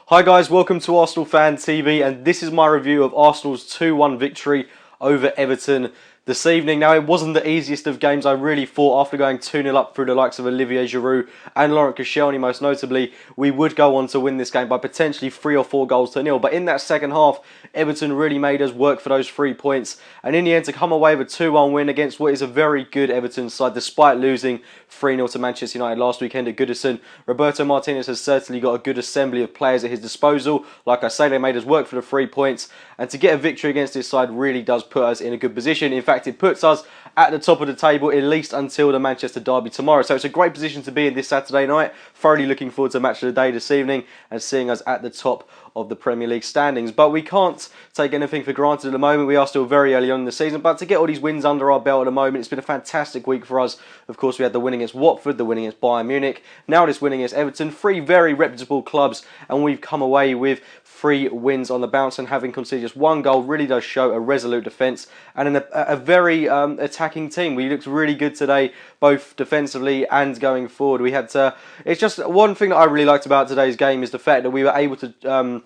Hi guys, welcome to Arsenal Fan TV, and this is my review of Arsenal's 2-1 victory over Everton this evening. Now, it wasn't the easiest of games. I really thought after going 2-0 up through the likes of Olivier Giroud and Laurent Koscielny most notably, we would go on to win this game by potentially 3 or 4 goals to nil. But in that second half, Everton really made us work for those 3 points. And in the end, to come away with a 2-1 win against what is a very good Everton side, despite losing 3-0 to Manchester United last weekend at Goodison. Roberto Martinez has certainly got a good assembly of players at his disposal. Like I say, they made us work for the 3 points. And to get a victory against this side really does put us in a good position. In fact, it puts us at the top of the table, at least until the Manchester derby tomorrow. So it's a great position to be in this Saturday night. Thoroughly looking forward to match of the day this evening and seeing us at the top of the Premier League standings. But we can't take anything for granted at the moment. We are still very early on in the season, but to get all these wins under our belt at the moment, it's been a fantastic week for us. Of course, we had the win against Watford, the win against Bayern Munich, now this win against Everton, 3 very reputable clubs, and we've come away with 3 wins on the bounce, and having conceded just 1 goal really does show a resolute defence and a very attacking team. We looked really good today, both defensively and going forward. We had to, it's just one thing that I really liked about today's game is the fact that we were able to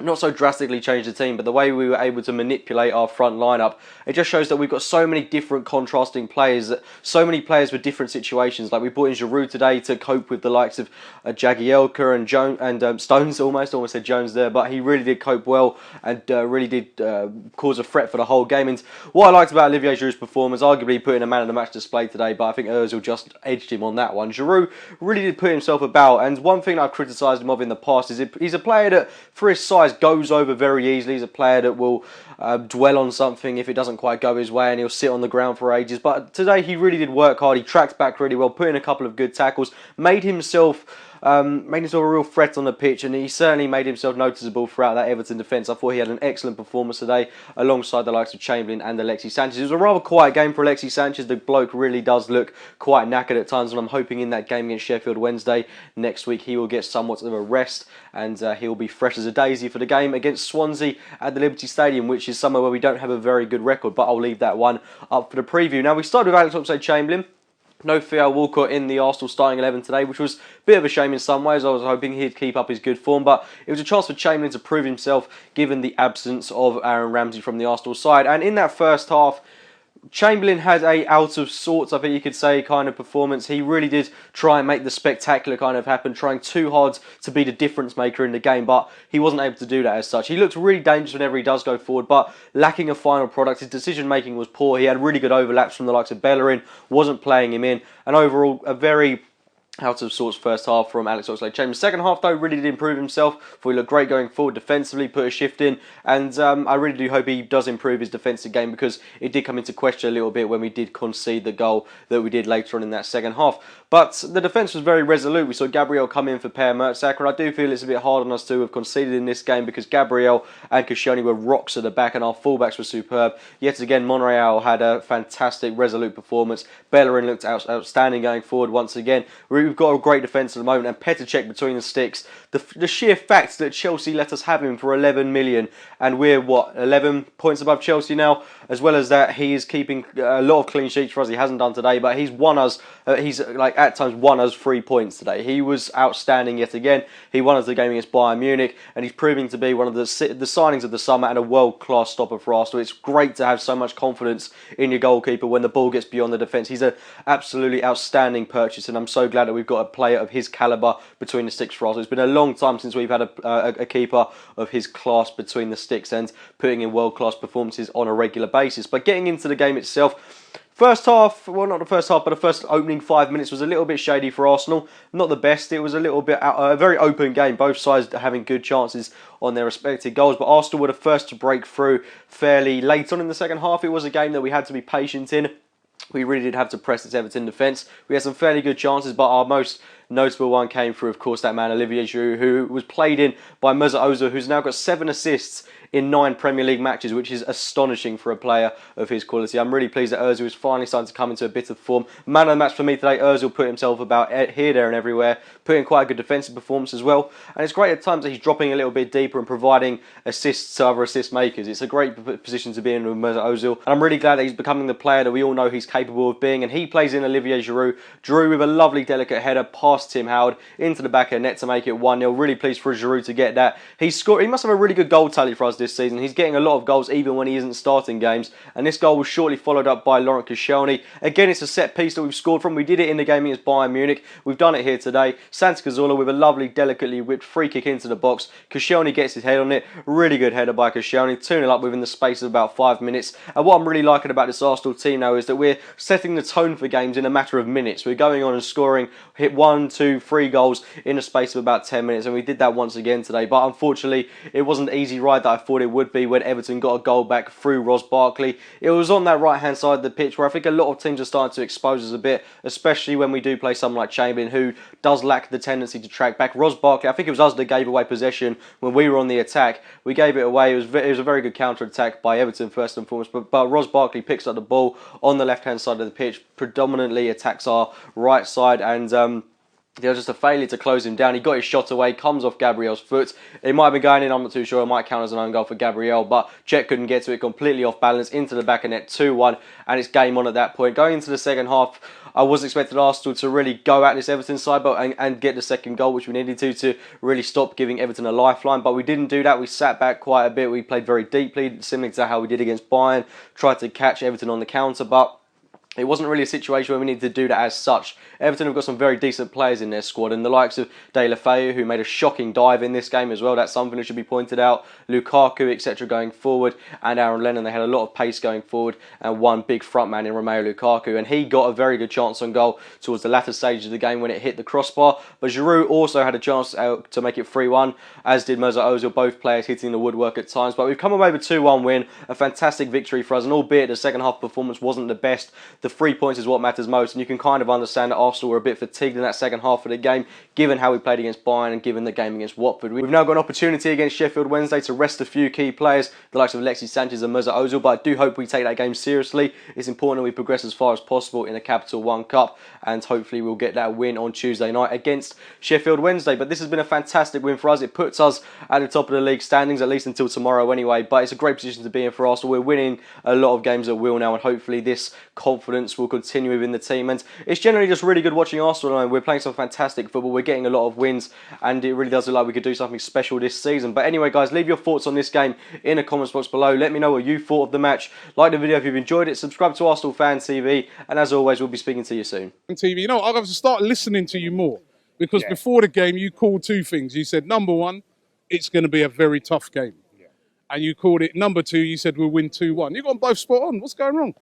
not so drastically change the team, but the way we were able to manipulate our front lineup, it just shows that we've got so many different contrasting players, so many players for different situations. Like we brought in Giroud today to cope with the likes of Jagielka and Stones, almost said Jones there, but he really did cope well and really did cause a threat for the whole game. And what I liked about Olivier Giroud's performance, arguably putting a man of the match display today, but I think Ozil just edged him on that one. Giroud really did put himself about, and one thing I've criticised him of in the past is he's a player that, for his size, goes over very easily. He's a player that will dwell on something if it doesn't quite go his way, and he'll sit on the ground for ages. But today he really did work hard. He tracked back really well, put in a couple of good tackles, made himself a real threat on the pitch, and he certainly made himself noticeable throughout that Everton defence. I thought he had an excellent performance today alongside the likes of Chamberlain and Alexis Sanchez. It was a rather quiet game for Alexis Sanchez. The bloke really does look quite knackered at times, and I'm hoping in that game against Sheffield Wednesday next week he will get somewhat of a rest and he'll be fresh as a daisy for the game against Swansea at the Liberty Stadium, which is somewhere where we don't have a very good record, but I'll leave that one up for the preview. Now, we started with Alex Oxlade-Chamberlain. No Theo Walcott in the Arsenal starting 11 today, which was a bit of a shame in some ways. I was hoping he'd keep up his good form, but it was a chance for Chamberlain to prove himself given the absence of Aaron Ramsey from the Arsenal side. And in that first half, Chamberlain had a out of sorts, I think you could say, kind of performance. He really did try and make the spectacular kind of happen, trying too hard to be the difference maker in the game, but he wasn't able to do that as such. He looks really dangerous whenever he does go forward, but lacking a final product. His decision making was poor. He had really good overlaps from the likes of Bellerin, wasn't playing him in, and overall a very out of sorts first half from Alex Oxlade-Chamberlain. Second half, though, really did improve himself. Thought he looked great going forward defensively, put a shift in, and I really do hope he does improve his defensive game, because it did come into question a little bit when we did concede the goal that we did later on in that second half. But the defence was very resolute. We saw Gabriel come in for Per Mertesacker, and I do feel it's a bit hard on us to have conceded in this game, because Gabriel and Koscielny were rocks at the back and our fullbacks were superb. Yet again, Monreal had a fantastic, resolute performance. Bellerin looked outstanding going forward once again. We've got a great defence at the moment, and Petr Cech between the sticks. The sheer fact that Chelsea let us have him for 11 million, and we're, what, 11 points above Chelsea now? As well as that, he is keeping a lot of clean sheets for us. He hasn't done today, but he's won us, at times won us 3 points today. He was outstanding yet again. He won us the game against Bayern Munich, and he's proving to be one of the signings of the summer and a world-class stopper for Arsenal. It's great to have so much confidence in your goalkeeper when the ball gets beyond the defence. He's an absolutely outstanding purchase, and I'm so glad that we've got a player of his calibre between the sticks for Arsenal. It's been a long time since we've had a keeper of his class between the sticks and putting in world-class performances on a regular basis. But getting into the game itself, first half, well, not the first half, but the first opening 5 minutes was a little bit shady for Arsenal. Not the best. It was a little bit a very open game, both sides having good chances on their respective goals, but Arsenal were the first to break through fairly late on in the second half. It was a game that we had to be patient in. We really did have to press this Everton defence. We had some fairly good chances, but our most notable one came through, of course, that man Olivier Giroud, who was played in by Mesut Ozil, who's now got 7 assists in 9 Premier League matches, which is astonishing for a player of his quality. I'm really pleased that Ozil is finally starting to come into a bit of form. Man of the match for me today, Ozil put himself about here, there and everywhere, putting quite a good defensive performance as well. And it's great at times that he's dropping a little bit deeper and providing assists to other assist makers. It's a great position to be in with Mesut Ozil. And I'm really glad that he's becoming the player that we all know he's capable of being. And he plays in Olivier Giroud. Giroud with a lovely delicate header past past Tim Howard into the back of the net to make it 1-0. Really pleased for Giroud to get that. He must have a really good goal tally for us this season. He's getting a lot of goals even when he isn't starting games. And this goal was shortly followed up by Laurent Koscielny. Again, it's a set piece that we've scored from. We did it in the game against Bayern Munich. We've done it here today. Santi Cazorla with a lovely, delicately whipped free kick into the box. Koscielny gets his head on it. Really good header by Koscielny. 2-0 up within the space of about 5 minutes. And what I'm really liking about this Arsenal team now is that we're setting the tone for games in a matter of minutes. We're going on and scoring, hit 1, 2, 3 goals in a space of about 10 minutes. And we did that once again today. But unfortunately, it wasn't the easy ride that I thought it would be when Everton got a goal back through Ross Barkley. It was on that right-hand side of the pitch where I think a lot of teams are starting to expose us a bit, especially when we do play someone like Chamberlain, who does lack the tendency to track back. Ross Barkley, I think it was us that gave away possession when we were on the attack. We gave it away. It was a very good counter-attack by Everton first and foremost, but Ross Barkley picks up the ball on the left-hand side of the pitch, predominantly attacks our right side, and there was just a failure to close him down. He got his shot away, comes off Gabriel's foot. It might have been going in, I'm not too sure. It might count as an own goal for Gabriel, but Cech couldn't get to it, completely off balance, into the back of net, 2-1, and it's game on at that point. Going into the second half, I was expecting Arsenal to really go at this Everton side and get the second goal, which we needed to really stop giving Everton a lifeline, but we didn't do that. We sat back quite a bit. We played very deeply, similar to how we did against Bayern, tried to catch Everton on the counter, but it wasn't really a situation where we needed to do that as such. Everton have got some very decent players in their squad, and the likes of De La Feu, who made a shocking dive in this game as well. That's something that should be pointed out. Lukaku, etc. going forward, and Aaron Lennon. They had a lot of pace going forward, and one big front man in Romelu Lukaku, and he got a very good chance on goal towards the latter stage of the game when it hit the crossbar. But Giroud also had a chance to make it 3-1, as did Mesut Ozil, both players hitting the woodwork at times. But we've come away with a 2-1 win, a fantastic victory for us, and albeit the second half performance wasn't the best, the 3 points is what matters most, and you can kind of understand that Arsenal were a bit fatigued in that second half of the game, given how we played against Bayern and given the game against Watford. We've now got an opportunity against Sheffield Wednesday to rest a few key players, the likes of Alexis Sanchez and Mesut Ozil, but I do hope we take that game seriously. It's important that we progress as far as possible in the Capital One Cup, and hopefully we'll get that win on Tuesday night against Sheffield Wednesday. But this has been a fantastic win for us. It puts us at the top of the league standings, at least until tomorrow anyway, but it's a great position to be in for Arsenal. We're winning a lot of games at will now, and hopefully this confidence will continue within the team, and it's generally just really good watching Arsenal. And we're playing some fantastic football, we're getting a lot of wins, and it really does look like we could do something special this season. But anyway guys, leave your thoughts on this game in the comments box below. Let me know what you thought of the match. Like the video if you've enjoyed it, subscribe to Arsenal Fan TV, and as always we'll be speaking to you soon. TV, you know, I've got to start listening to you more, because before the game you called 2 things. You said number 1, it's going to be a very tough game, and you called it number 2, you said we'll win 2-1. You got them both spot on. What's going wrong?